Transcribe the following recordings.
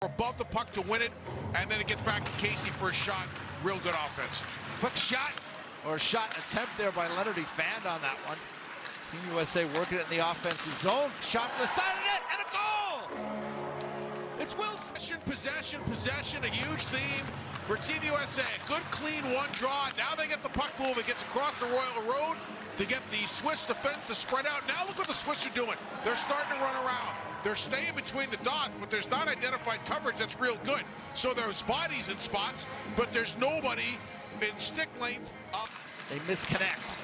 above the puck to win it, and then it gets back to Casey for a shot. Real good offense. Quick shot, or shot attempt there by Leonard. He fanned on that one. Team USA working it in the offensive zone. Shot from the side of the net, and a goal! It's Wilson. Possession, a huge theme for Team USA. Good, clean one draw. Now they get the puck move. It gets across the Royal Road to get the Swiss defense to spread out. Now look what the Swiss are doing. They're starting to run around. They're staying between the dots, but there's not identified coverage that's real good. So there's bodies in spots, but there's nobody in stick length up. They misconnect.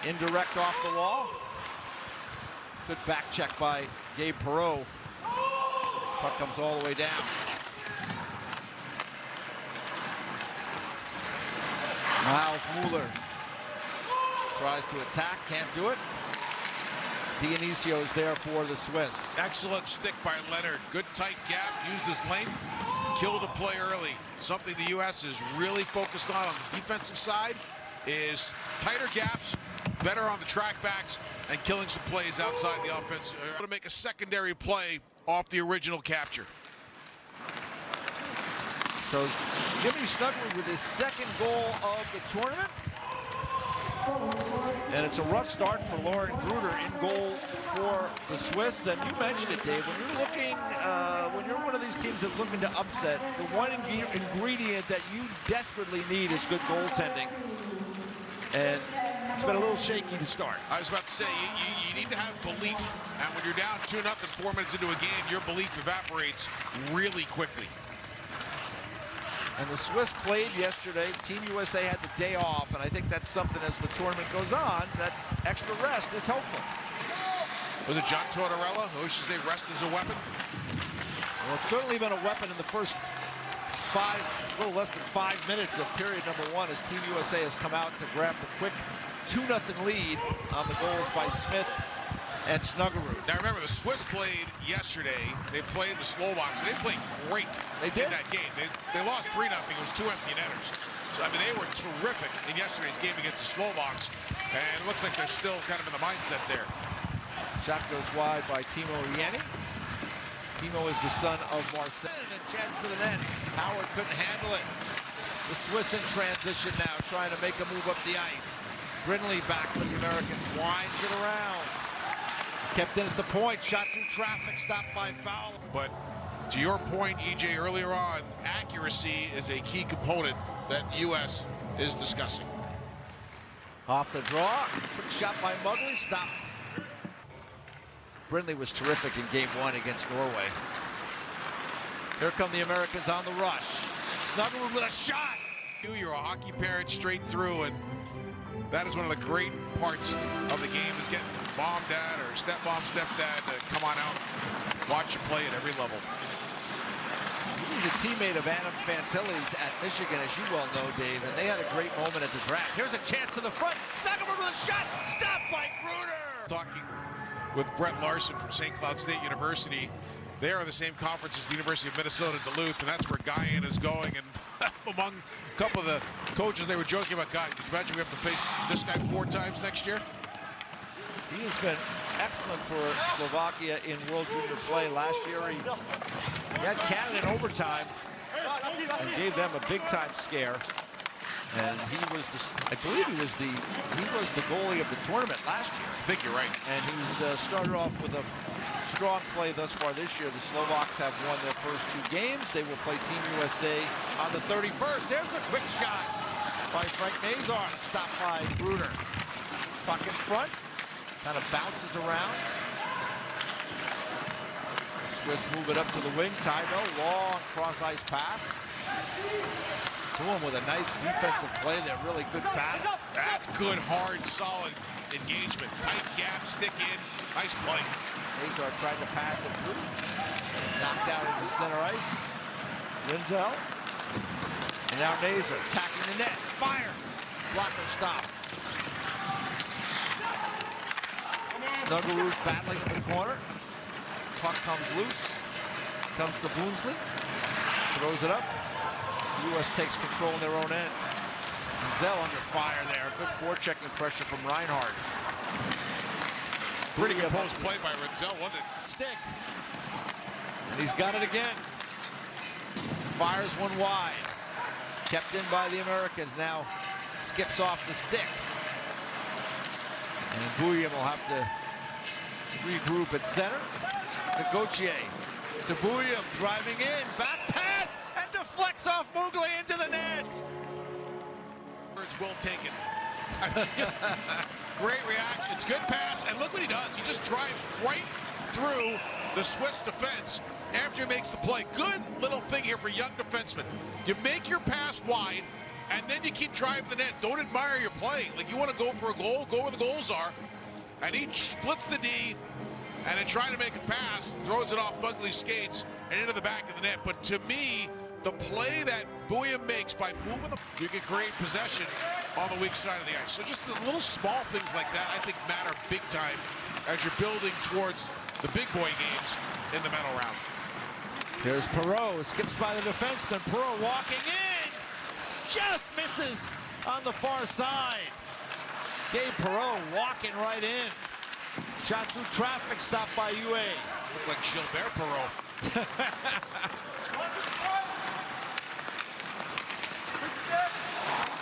Indirect off the wall. Good back check by Gabe Perreault. Puck comes all the way down. Miles Mueller tries to attack, can't do it. Dionisio is there for the Swiss. Excellent stick by Leonard. Good tight gap, used his length, killed a play early. Something the U.S. is really focused on the defensive side is tighter gaps, better on the track backs, and killing some plays outside the offense. To make a secondary play off the original capture. So Jimmy Snuggerud with his second goal of the tournament. And it's a rough start for Lauren Gruder in goal for the Swiss. And you mentioned it, Dave, when you're looking, when you're one of these teams that's looking to upset, the one ingredient that you desperately need is good goaltending. And it's been a little shaky to start. I was about to say, you need to have belief. And when you're down 2-0, 4 minutes into a game, your belief evaporates really quickly. And the Swiss played yesterday. Team USA had the day off, and I think that's something as the tournament goes on, that extra rest is helpful. Was it John Tortorella who should say rest is a weapon? Well, it's certainly been a weapon in the first a little less than 5 minutes of period number one as Team USA has come out to grab the quick 2-0 lead on the goals by Smith and Snuggerud. Now remember, the Swiss played yesterday. They played the Slovaks. They played great in that game. They lost 3-0. It was 2 empty netters. So, I mean, they were terrific in yesterday's game against the Slovaks. And it looks like they're still kind of in the mindset there. Shot goes wide by Timo Rieni. Timo is the son of Marcel. And chance to the net. Howard couldn't handle it. The Swiss in transition now, trying to make a move up the ice. Brindley back for the Americans. Winds it around. Kept in at the point, shot through traffic, stopped by foul. But to your point, EJ, earlier on, accuracy is a key component that U.S. is discussing. Off the draw, quick shot by Mugley, stopped. Brindley was terrific in game one against Norway. Here come the Americans on the rush. Snuggerud with a shot. You're a hockey parent straight through, and that is one of the great parts of the game is getting mom, dad, or stepmom, stepdad to come on out, watch you play at every level. He's a teammate of Adam Fantilli's at Michigan, as you well know, Dave, and they had a great moment at the draft. Here's a chance to the front. Snuggerud with a shot, stopped by Gruder. Talking with Brett Larson from St. Cloud State University. They are the same conference as the University of Minnesota Duluth, and that's where Guyan is going. And among a couple of the coaches, they were joking about, God, could you imagine we have to face this guy 4 times next year? He has been excellent for Slovakia in World Junior play. Last year, he had Canada in overtime and gave them a big-time scare. And he was, I believe he was the goalie of the tournament last year. I think you're right. And he's started off with a strong play thus far this year. The Slovaks have won their first 2 games. They will play Team USA on the 31st. There's a quick shot by Frank Nazar, stopped by Gruder. Puck in front, kind of bounces around. Swiss move it up to the wing. Tybell, long cross-ice pass. Buium with a nice defensive play there, really good battle. That's good, hard, solid engagement. Tight gap, stick in, nice play. Nazar tried to pass it through. Knocked out into center ice. Linzel. And now Nazar attacking the net. Fire! Blocker stop. Snuggerud battling in the corner. Puck comes loose. Comes to Boonsley. Throws it up. The U.S. takes control in their own end. Zell under fire there. Good forechecking pressure from Reinhardt. Pretty good post play by Renzel, wasn't it? Stick. And he's got it again. Fires one wide. Kept in by the Americans. Now skips off the stick. And Buium will have to regroup at center. To Gauthier. To Buium, driving in. Back pass! And deflects off Mugli into the net. It's well taken. Great reaction. It's good pass. And look what he does. He just drives right through the Swiss defense after he makes the play. Good little thing here for young defensemen. You make your pass wide, and then you keep driving the net. Don't admire your play. Like, you want to go for a goal, go where the goals are. And he splits the D, and then trying to make a pass, throws it off Mugli's skates and into the back of the net. But to me, the play that Buium makes by moving you can create possession on the weak side of the ice. So just the little small things like that, I think, matter big time as you're building towards the big boy games in the medal round. Here's Perreault, skips by the defenseman. Perreault walking in, just misses on the far side. Gabe Perreault walking right in. Shot through traffic, stopped by UA. Looked like Gilbert Perreault.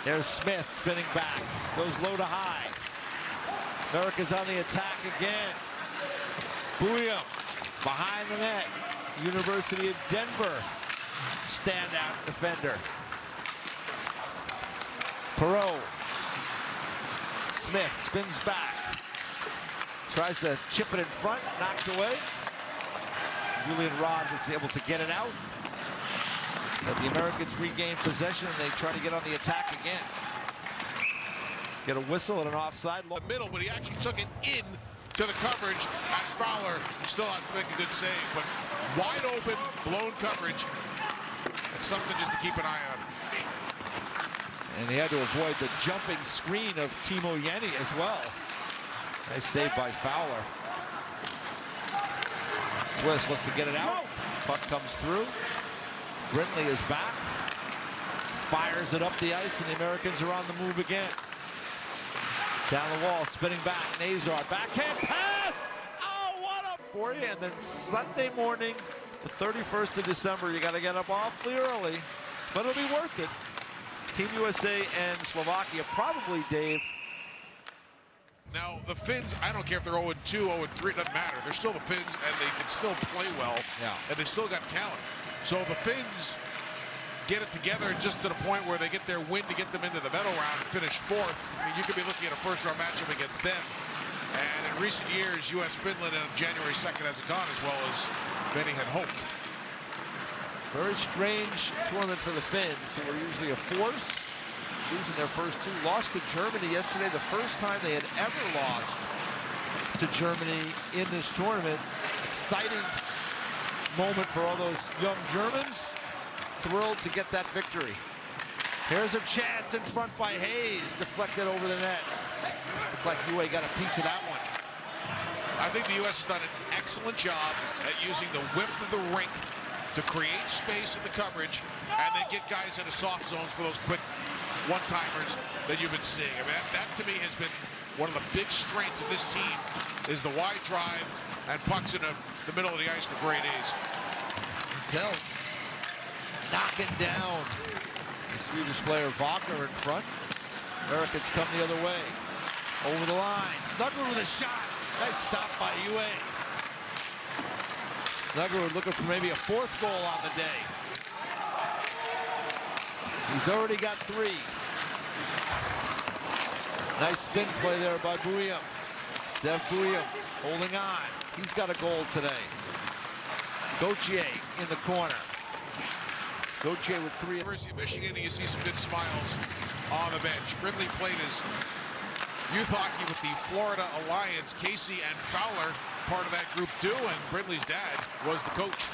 There's Smith spinning back, goes low to high. America's on the attack again. Buium behind the net. University of Denver standout defender. Perreault. Smith spins back. Tries to chip it in front, knocked away. Julian Rod was able to get it out. But the Americans regain possession and they try to get on the attack again. Get a whistle and an offside. The middle, but he actually took it in to the coverage, and Fowler still has to make a good save. But wide open, blown coverage. It's something just to keep an eye on. And he had to avoid the jumping screen of Timo Yenni as well. Nice save by Fowler. Swiss looks to get it out. Puck comes through. Brindley is back. Fires it up the ice, and the Americans are on the move again. Down the wall, spinning back. Nazar, backhand pass! Oh, what a for you. And then Sunday morning, the 31st of December, you got to get up awfully early, but it'll be worth it. Team USA and Slovakia, probably, Dave. Now, the Finns, I don't care if they're 0-2, 0-3, it doesn't matter. They're still the Finns, and they can still play well, and they've still got talent. So the Finns get it together just to the point where they get their win to get them into the medal round and finish fourth. I mean, you could be looking at a first-round matchup against them. And in recent years, U.S.-Finland on January 2nd hasn't gone as well as many had hoped. Very strange tournament for the Finns, who were usually a force, losing their first two. Lost to Germany yesterday, the first time they had ever lost to Germany in this tournament. Exciting moment for all those young Germans. Thrilled to get that victory. Here's a chance in front by Hayes, deflected over the net. Looks like UA got a piece of that one. I think the U.S. has done an excellent job at using the width of the rink to create space in the coverage and then get guys into soft zones for those quick one-timers that you've been seeing. I mean, that to me has been one of the big strengths of this team, is the wide drive and pucks in the middle of the ice for great A's. Hill knocking down the Swedish player Wagner in front. Americans come the other way. Over the line. Snuggerud with a shot. Nice stop by UA. Snuggerud looking for maybe a fourth goal on the day. He's already got 3. Nice spin play there by Buium. Zeev Buium holding on. He's got a goal today. Gauthier in the corner. Gauthier with 3. University of Michigan, and you see some good smiles on the bench. Brindley played his youth hockey with the Florida Alliance. Casey and Fowler, part of that group too, and Brindley's dad was the coach.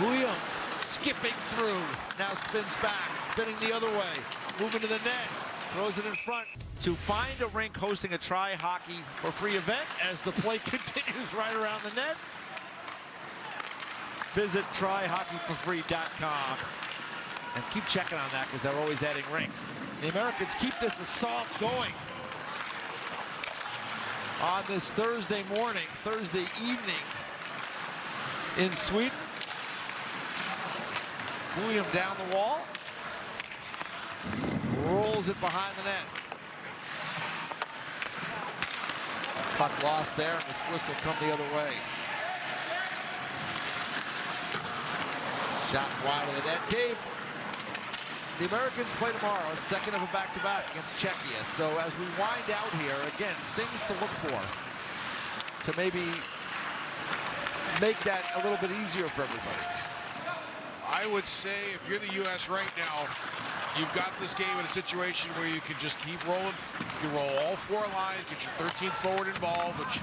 Buium skipping through. Now spins back, spinning the other way. Moving to the net, throws it in front. To find a rink hosting a Try Hockey for Free event as the play continues right around the net, visit tryhockeyforfree.com and keep checking on that because they're always adding rinks. The Americans keep this assault going. on this Thursday morning, Thursday evening in Sweden. Buium down the wall. Rolls it behind the net. Puck lost there, and the Swiss will come the other way. Shot wide of the net. Dave, the Americans play tomorrow, second of a back-to-back against Czechia. So as we wind out here, again, things to look for to maybe make that a little bit easier for everybody. I would say if you're the U.S. right now, you've got this game in a situation where you can just keep rolling. You can roll all four lines, get your 13th forward involved, which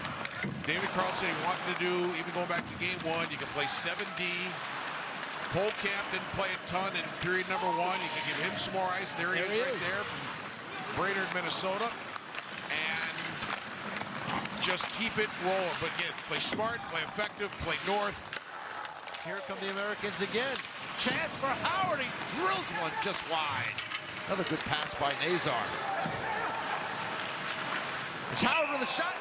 David Carlson wanted to do, even going back to game one. You can play 7D. Polkamp didn't play a ton in period number one. You can give him some more ice. There he is right there from Brainerd, Minnesota. And just keep it rolling. But again, play smart, play effective, play north. Here come the Americans again. Chance for Howard. He drills one just wide. Another good pass by Nazar. It's Howard with a shot.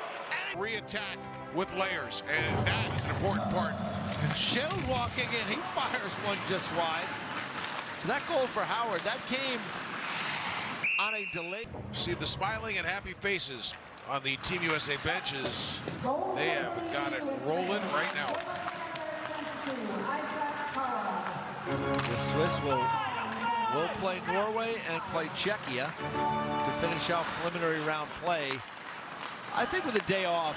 Re-attack with layers, and that is an important part. Shell walking in. He fires one just wide. So that goal for Howard, that came on a delay. See the smiling and happy faces on the Team USA benches. They have got it rolling right now. The Swiss will play Norway and play Czechia to finish out preliminary round play. I think with a day off,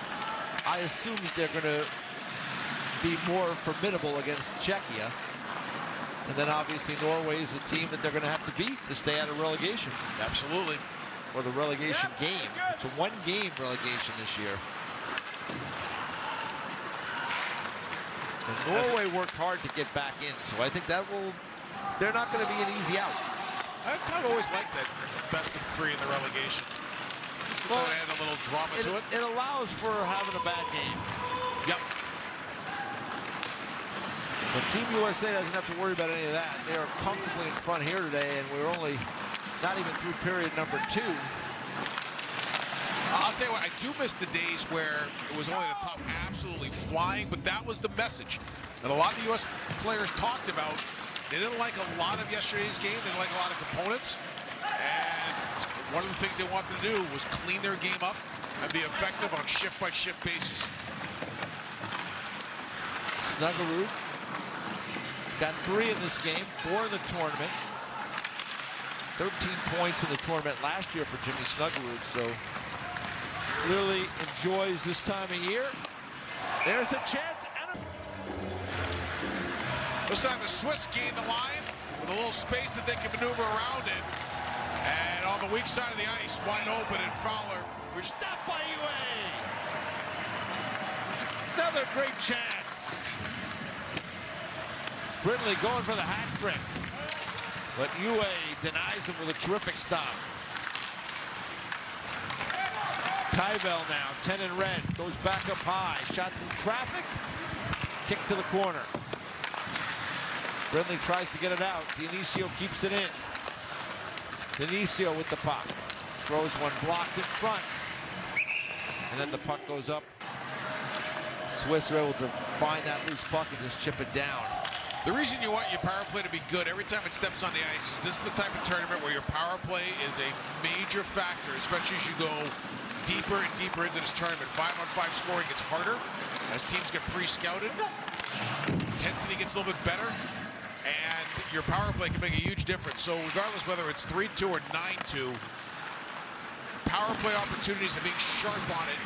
I assume that they're going to be more formidable against Czechia. And then obviously Norway is a team that they're going to have to beat to stay out of relegation. Absolutely. Or the relegation game. It's a one-game relegation this year. And Norway worked hard to get back in, so I think they're not going to be an easy out. I kind of always liked that best of three in the relegation. Well, it had a little drama to it. It allows for having a bad game. Yep. But Team USA doesn't have to worry about any of that. They are comfortably in front here today, and we're only not even through period number 2. I'll tell you what, I do miss the days where it was only the top absolutely flying, but that was the message that a lot of the U.S. players talked about. They didn't like a lot of yesterday's game. They didn't like a lot of components. And one of the things they wanted to do was clean their game up and be effective on shift-by-shift basis. Snuggerud got 3 in this game, 4 in the tournament. 13 points in the tournament last year for Jimmy Snuggerud, so really enjoys this time of year. There's a chance. And this time the Swiss gain the line with a little space that they can maneuver around it. And on the weak side of the ice, wide open, and Fowler. We're stopped by UA. Another great chance. Brindley going for the hat trick. But UA denies him with a terrific stop. Tyvel now, 10 in red, goes back up high. Shot through traffic, kick to the corner. Brindley tries to get it out. Dionisio keeps it in. Dionisio with the puck. Throws one blocked in front. And then the puck goes up. Swiss are able to find that loose puck and just chip it down. The reason you want your power play to be good every time it steps on the ice is this is the type of tournament where your power play is a major factor, especially as you go deeper and deeper into this tournament. 5-on-5 scoring gets harder as teams get pre-scouted. Intensity gets a little bit better, and your power play can make a huge difference. So regardless whether it's 3-2 or 9-2, power play opportunities and being sharp on it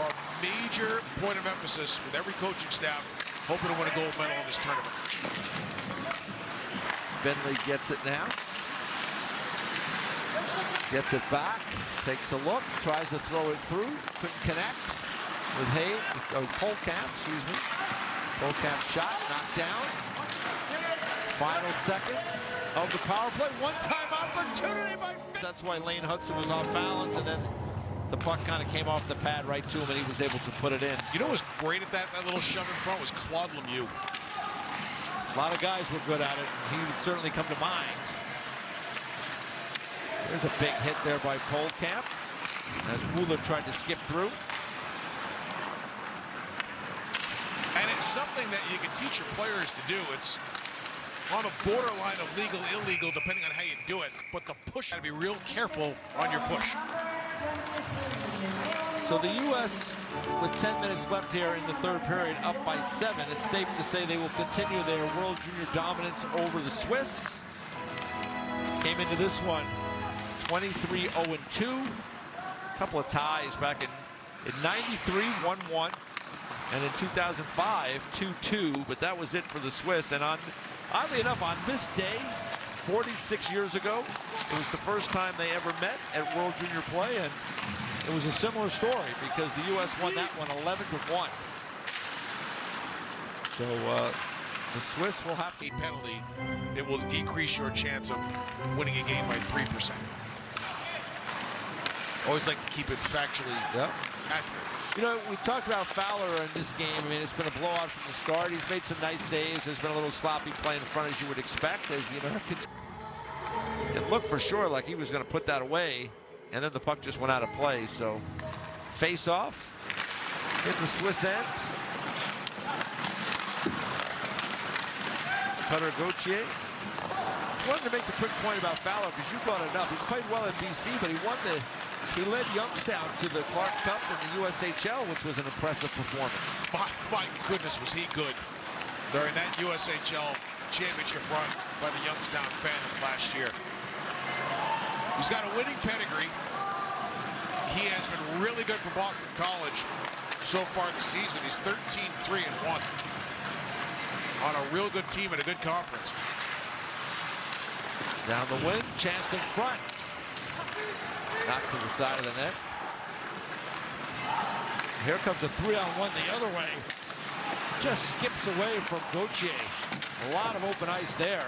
are a major point of emphasis with every coaching staff hoping to win a gold medal in this tournament. Bentley gets it now. Gets it back, takes a look, tries to throw it through, couldn't connect with Polkamp, excuse me. Polkamp shot, knocked down. Final seconds of the power play. One-time opportunity by Finn. That's why Lane Hudson was off balance, and then the puck kind of came off the pad right to him, and he was able to put it in. You know what was great at that little shove in front was Claude Lemieux. A lot of guys were good at it. He would certainly come to mind. There's a big hit there by Polkamp as Wooler tried to skip through. something that you can teach your players to do. It's on the borderline of legal, illegal, depending on how you do it. But the push, got to be real careful on your push. So the U.S., with 10 minutes left here in the third period, up by 7. It's safe to say they will continue their World Junior dominance over the Swiss. Came into this one 23-0-2. A couple of ties back in 93, 1-1. And in 2005, 2-2. But that was it for the Swiss. And oddly enough, on this day, 46 years ago, it was the first time they ever met at World Junior play, and it was a similar story because the U.S. won that one 11-1. So the Swiss will have a penalty. It will decrease your chance of winning a game by 3%. Always like to keep it factually accurate. You know, we talked about Fowler in this game. I mean, it's been a blowout from the start. He's made some nice saves. There's been a little sloppy play in front, as you would expect, as the Americans. It looked for sure like he was going to put that away, and then the puck just went out of play. So, face off, hit the Swiss end. Cutter Gauthier. I wanted to make the quick point about Fowler because you brought it up. He played well at BC, but he led Youngstown to the Clark Cup in the USHL, which was an impressive performance. My goodness, was he good during that USHL championship run by the Youngstown Phantoms last year. He's got a winning pedigree. He has been really good for Boston College so far this season. He's 13-3-1 on a real good team and a good conference. Down the wing, chance in front. Knocked to the side of the net. Here comes a 3-on-1 the other way. Just skips away from Gauthier. A lot of open ice there.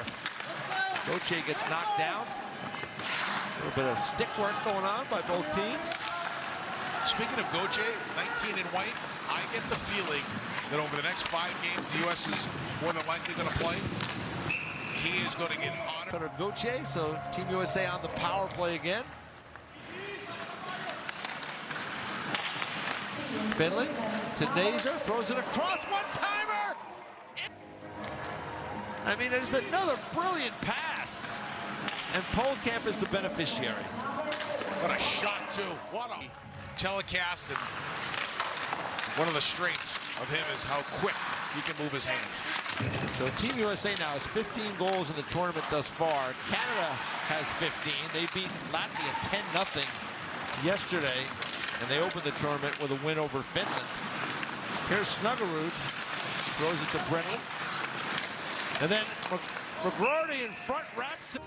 Gauthier gets knocked down. A little bit of stick work going on by both teams. Speaking of Gauthier, 19 in white, I get the feeling that over the next 5 games the U.S. is more than likely going to play. He is going to get honored. Cutter Gauthier, so Team USA on the power play again. Finley to Nazer, throws it across, one-timer! I mean, there's another brilliant pass. And Polkamp is the beneficiary. What a shot, too. What a telecast. And one of the strengths of him is how quick he can move his hands. So Team USA now has 15 goals in the tournament thus far. Canada has 15. They beat Latvia 10-0 yesterday. And they opened the tournament with a win over Finland. Here's Snuggerud, throws it to Brennan. And then McGroarty in front wraps it.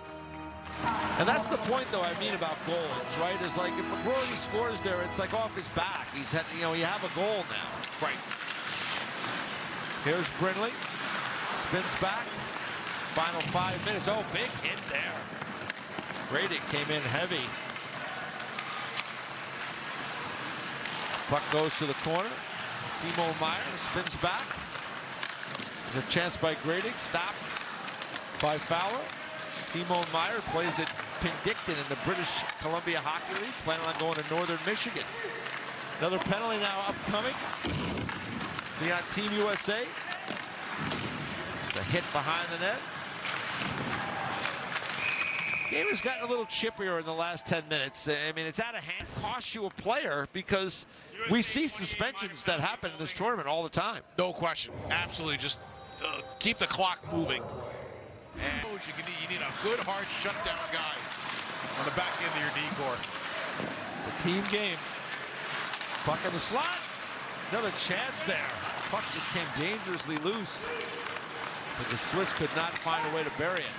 And that's the point, though, I mean about goals, right? Is like if McGroarty scores there, it's like off his back. He's had, you have a goal now. Right. Here's Brindley, spins back. Final 5 minutes. Oh, big hit there. Grady came in heavy. Puck goes to the corner. Simon Meyer spins back. There's a chance by Grady, stopped by Fowler. Simon Meyer plays at Penticton in the British Columbia Hockey League, planning on going to Northern Michigan. Another penalty now upcoming. We got Team USA. It's a hit behind the net. This game has gotten a little chippier in the last 10 minutes. I mean, it's out of hand. Costs you a player because we see suspensions that happen in this tournament all the time. No question. Absolutely. Just keep the clock moving. And you need a good, hard shutdown guy on the back end of your D-core. It's a team game. Puck in the slot. Another chance there. Puck just came dangerously loose. But the Swiss could not find a way to bury it.